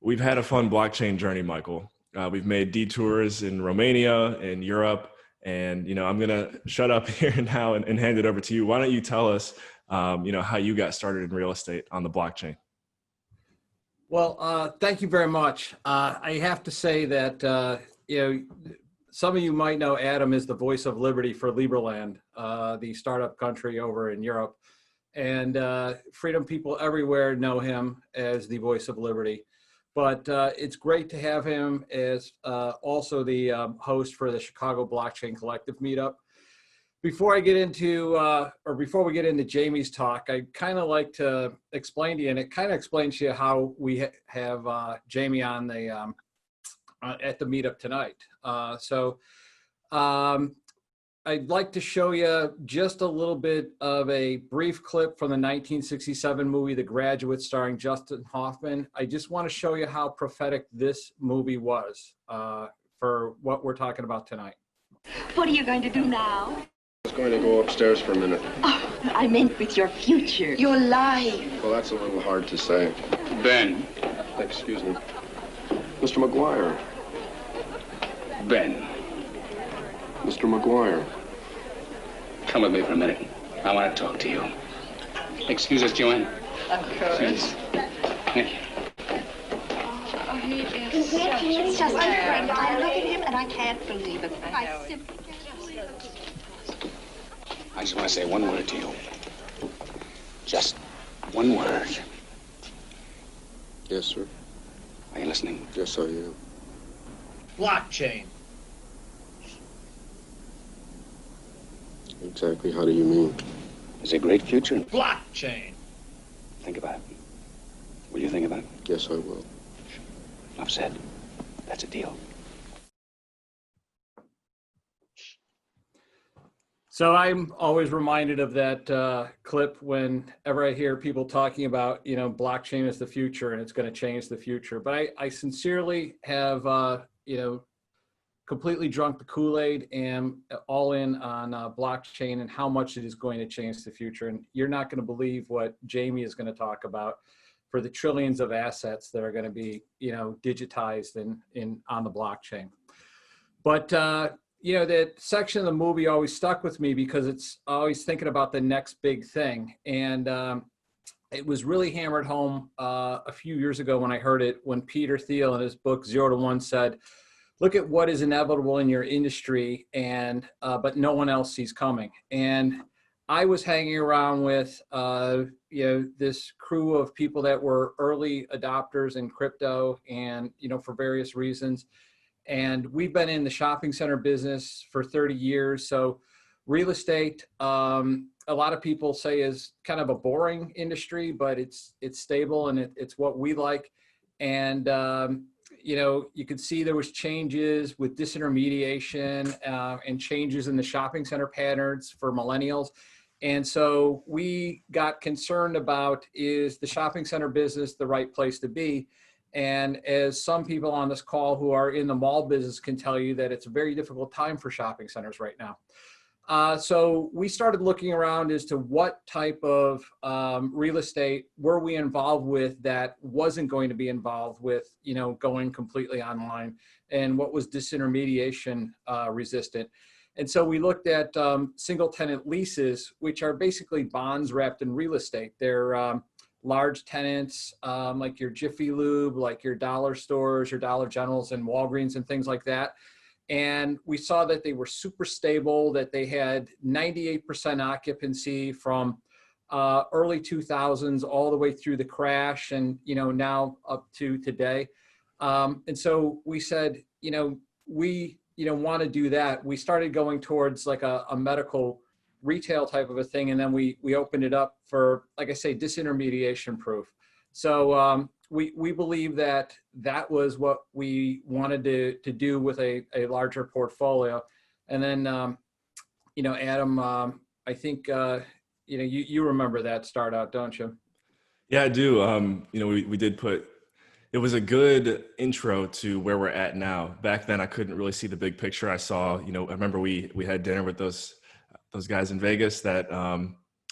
We've had a fun blockchain journey, Michael. We've made detours in Romania and Europe, and I'm gonna shut up here now and hand it over to you. Why don't you tell us, how you got started in real estate on the blockchain? Well, thank you very much. I have to say that some of you might know Adam is the voice of liberty for Liberland, the startup country over in Europe, and freedom people everywhere know him as the voice of liberty. But it's great to have him as also the host for the Chicago Blockchain Collective Meetup. Before I get into, before we get into Jamie's talk, I kind of like to explain to you, and it kind of explains to you how we have Jamie on the at the meetup tonight. I'd like to show you just a little bit of a brief clip from the 1967 movie, The Graduate, starring Justin Hoffman. I just want to show you how prophetic this movie was for what we're talking about tonight. What are you going to do now? I was going to go upstairs for a minute. Oh, I meant with your future. Your life. Well, that's a little hard to say. Ben. Excuse me. Mr. McGuire. Ben. Mr. McGuire. Come with me for a minute. I want to talk to you. Excuse us, Joanne. Of course. Please. Thank you. Oh, he is it's just I look at him and I can't believe it. I simply can't believe it. I just want to say one word to you. Just one word. Yes, sir. Are you listening? Yes, I am. Blockchain. Exactly how do you mean? There's a great future. Blockchain. Think about it. Will you think about it? Yes, I will. Enough said. That's a deal. So I'm always reminded of that clip whenever I hear people talking about, blockchain is the future and it's going to change the future. But I sincerely have, completely drunk the Kool-Aid and all in on blockchain and how much it is going to change the future. And you're not going to believe what Jamie is going to talk about for the trillions of assets that are going to be, digitized on the blockchain. But, that section of the movie always stuck with me because it's always thinking about the next big thing. And it was really hammered home a few years ago when I heard it, when Peter Thiel in his book 0 to 1 said, look at what is inevitable in your industry, and but no one else sees coming. And I was hanging around with this crew of people that were early adopters in crypto, and for various reasons. And we've been in the shopping center business for 30 years. So real estate, a lot of people say is kind of a boring industry, but it's stable and it's what we like. And you could see there was changes with disintermediation and changes in the shopping center patterns for millennials. And so we got concerned about, is the shopping center business the right place to be? And as some people on this call who are in the mall business can tell you, that it's a very difficult time for shopping centers right now. So we started looking around as to what type of real estate were we involved with that wasn't going to be involved with, going completely online, and what was disintermediation resistant. And so we looked at single-tenant leases, which are basically bonds wrapped in real estate. They're large tenants like your Jiffy Lube, like your dollar stores, your Dollar Generals and Walgreens and things like that. And we saw that they were super stable, that they had 98% occupancy from early 2000s all the way through the crash, and now up to today. And so we said, we want to do that. We started going towards like a medical retail type of a thing, and then we opened it up for, like I say, disintermediation proof. So we believe that was what we wanted to do with a larger portfolio. And then, Adam, I think, you remember that start out, don't you? Yeah, I do. We did put, it was a good intro to where we're at now. Back then, I couldn't really see the big picture. I saw, I remember we had dinner with those guys in Vegas that, I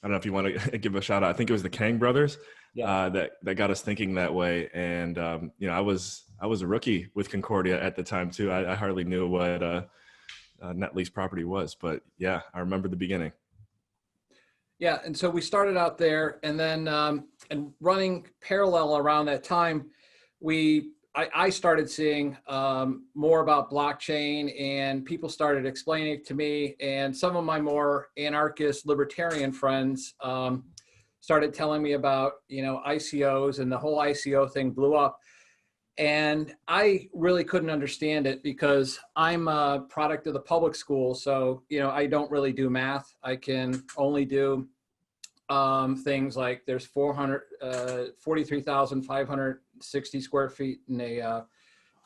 don't know if you want to give a shout out. I think it was the Kang brothers. Yeah. that got us thinking that way. And you know, I was a rookie with Concordia at the time too. I hardly knew what net lease property was, but yeah, I remember the beginning. Yeah, and so we started out there, and then and running parallel around that time, I started seeing more about blockchain, and people started explaining it to me, and some of my more anarchist libertarian friends started telling me about, you know, ICOs, and the whole ICO thing blew up. And I really couldn't understand it because I'm a product of the public school. So, you know, I don't really do math. I can only do things like there's 43,560 square feet in a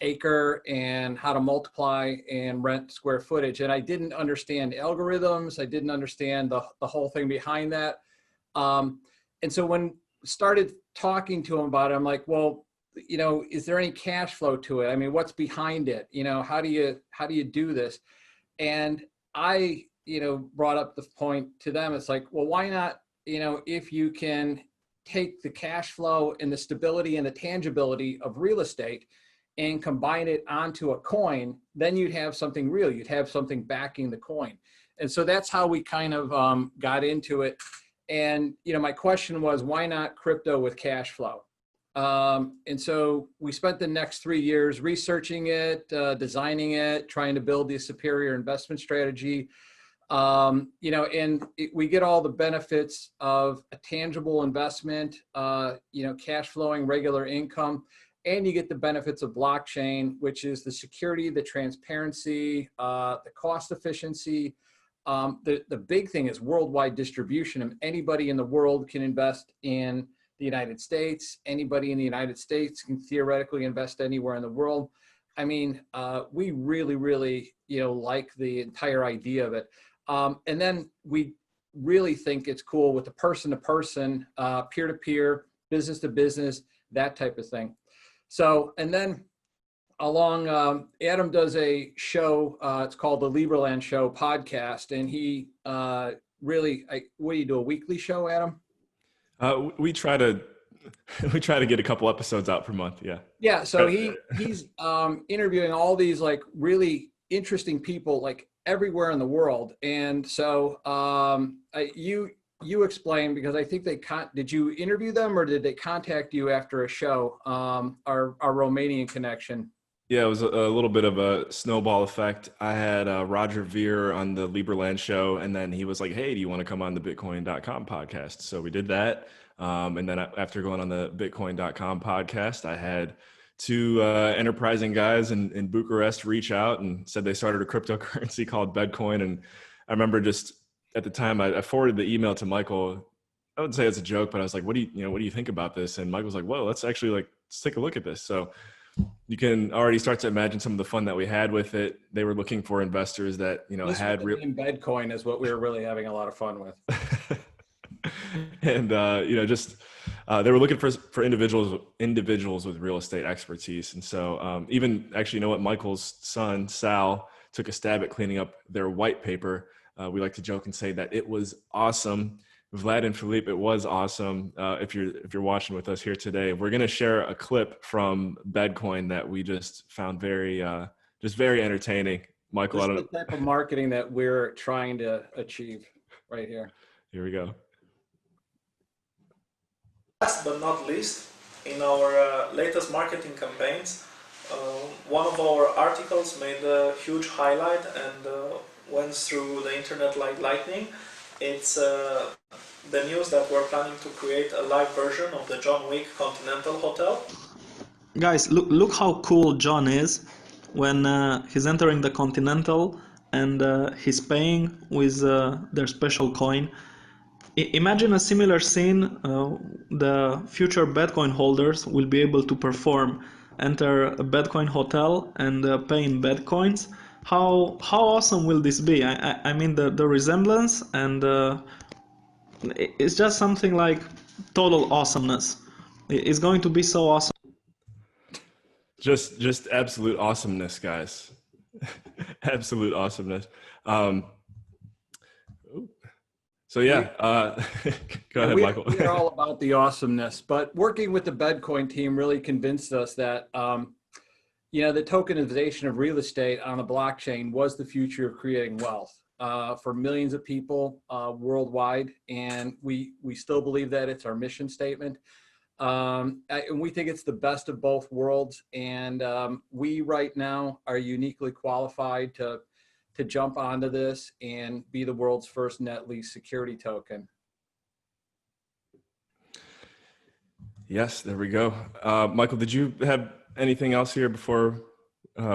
acre, and how to multiply and rent square footage. And I didn't understand algorithms. I didn't understand the whole thing behind that. And so when started talking to him about it, I'm like, well, you know, is there any cash flow to it? I mean, what's behind it? You know, how do you do this? And I, you know, brought up the point to them. It's like, well, why not, you know, if you can take the cash flow and the stability and the tangibility of real estate and combine it onto a coin, then you'd have something real. You'd have something backing the coin. And so that's how we kind of got into it. And, you know, my question was, why not crypto with cash flow? And so we spent the next 3 years researching it, designing it, trying to build the superior investment strategy. You know, and we get all the benefits of a tangible investment, you know, cash flowing regular income, and you get the benefits of blockchain, which is the security, the transparency, the cost efficiency. The big thing is worldwide distribution, and anybody in the world can invest in the United States. Anybody in the United States can theoretically invest anywhere in the world. I mean, we really, really, you know, like the entire idea of it. And then we really think it's cool with the person-to-person, peer-to-peer, business-to-business, that type of thing. So, and then along, Adam does a show, it's called the Liberland Show podcast, and he really, what do you do, a weekly show, Adam? We try to get a couple episodes out per month. Yeah. Yeah. So he's interviewing all these like really interesting people like everywhere in the world. And so you explain, because I think did you interview them, or did they contact you after a show, our Romanian connection? Yeah, it was a little bit of a snowball effect. I had Roger Veer on the Liberland show, and then he was like, hey, do you want to come on the Bitcoin.com podcast? So we did that. And then after going on the Bitcoin.com podcast, I had two enterprising guys in Bucharest reach out and said they started a cryptocurrency called Bedcoin. And I remember just at the time, I forwarded the email to Michael. I wouldn't say it's a joke, but I was like, what do you think about this? And Michael was like, whoa, let's take a look at this. So you can already start to imagine some of the fun that we had with it. They were looking for investors that, you know, had real Bedcoin is what we were really having a lot of fun with. And, you know, just, they were looking for individuals with real estate expertise. And so, even actually, you know what, Michael's son, Sal, took a stab at cleaning up their white paper. We like to joke and say that it was awesome. Vlad and Philippe, it was awesome. If you're watching with us here today, we're going to share a clip from Bedcoin that we just found very entertaining. Michael, this is the type of marketing that we're trying to achieve right here. Here we go. Last but not least, in our latest marketing campaigns, one of our articles made a huge highlight and went through the internet like lightning. It's the news that we're planning to create a live version of the John Wick Continental Hotel. Guys, look how cool John is when he's entering the Continental and he's paying with their special coin. Imagine a similar scene the future Bitcoin holders will be able to perform. Enter a Bitcoin hotel and pay in Bitcoins. How awesome will this be? I mean the resemblance, and it's just something like total awesomeness. It's going to be so awesome. Just absolute awesomeness, guys. Absolute awesomeness. So yeah, go ahead, Michael. We're all about the awesomeness, but working with the Bedcoin team really convinced us that, the tokenization of real estate on the blockchain was the future of creating wealth for millions of people worldwide. And we still believe that. It's our mission statement. And we think it's the best of both worlds. And we right now are uniquely qualified to jump onto this and be the world's first net lease security token. Yes, there we go. Michael, did you have anything else here before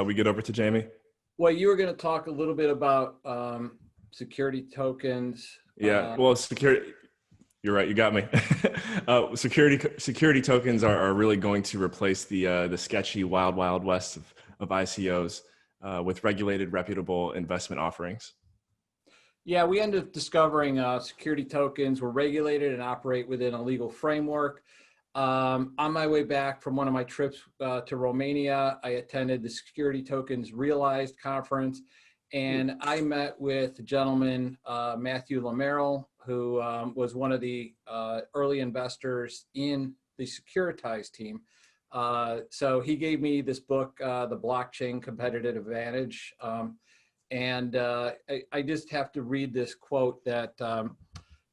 we get over to Jamie? Well, you were going to talk a little bit about security tokens. Yeah, well, security. You're right. You got me. Security tokens are really going to replace the sketchy wild west of ICOs with regulated, reputable investment offerings. Yeah, we ended up discovering security tokens were regulated and operate within a legal framework. On my way back from one of my trips to Romania, I attended the Security Tokens Realized conference, and I met with a gentleman, Matthew Lamerrill, who was one of the early investors in the Securitized team. So he gave me this book, The Blockchain Competitive Advantage. And I just have to read this quote that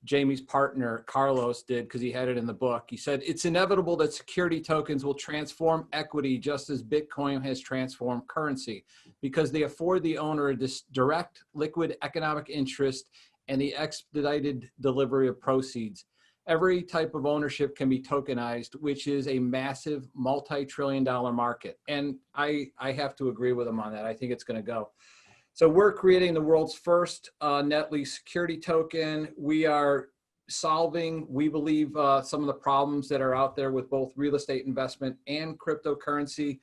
Jamie's partner, Carlos, did because he had it in the book. He said, "It's inevitable that security tokens will transform equity just as Bitcoin has transformed currency because they afford the owner a direct liquid economic interest and the expedited delivery of proceeds. Every type of ownership can be tokenized, which is a massive multi-trillion-dollar market." And I have to agree with him on that. I think it's going to go. So we're creating the world's first net lease security token. We are solving, we believe, some of the problems that are out there with both real estate investment and cryptocurrency.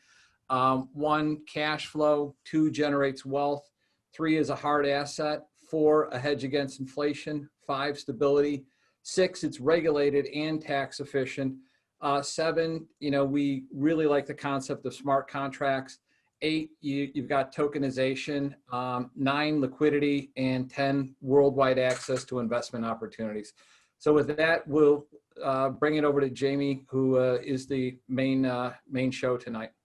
1, cash flow. 2, generates wealth. 3, is a hard asset. 4, a hedge against inflation. 5, stability. 6, it's regulated and tax efficient. 7, we really like the concept of smart contracts. 8, you've got tokenization. 9, liquidity. And 10, worldwide access to investment opportunities. So with that, we'll bring it over to Jamie, who is the main show tonight.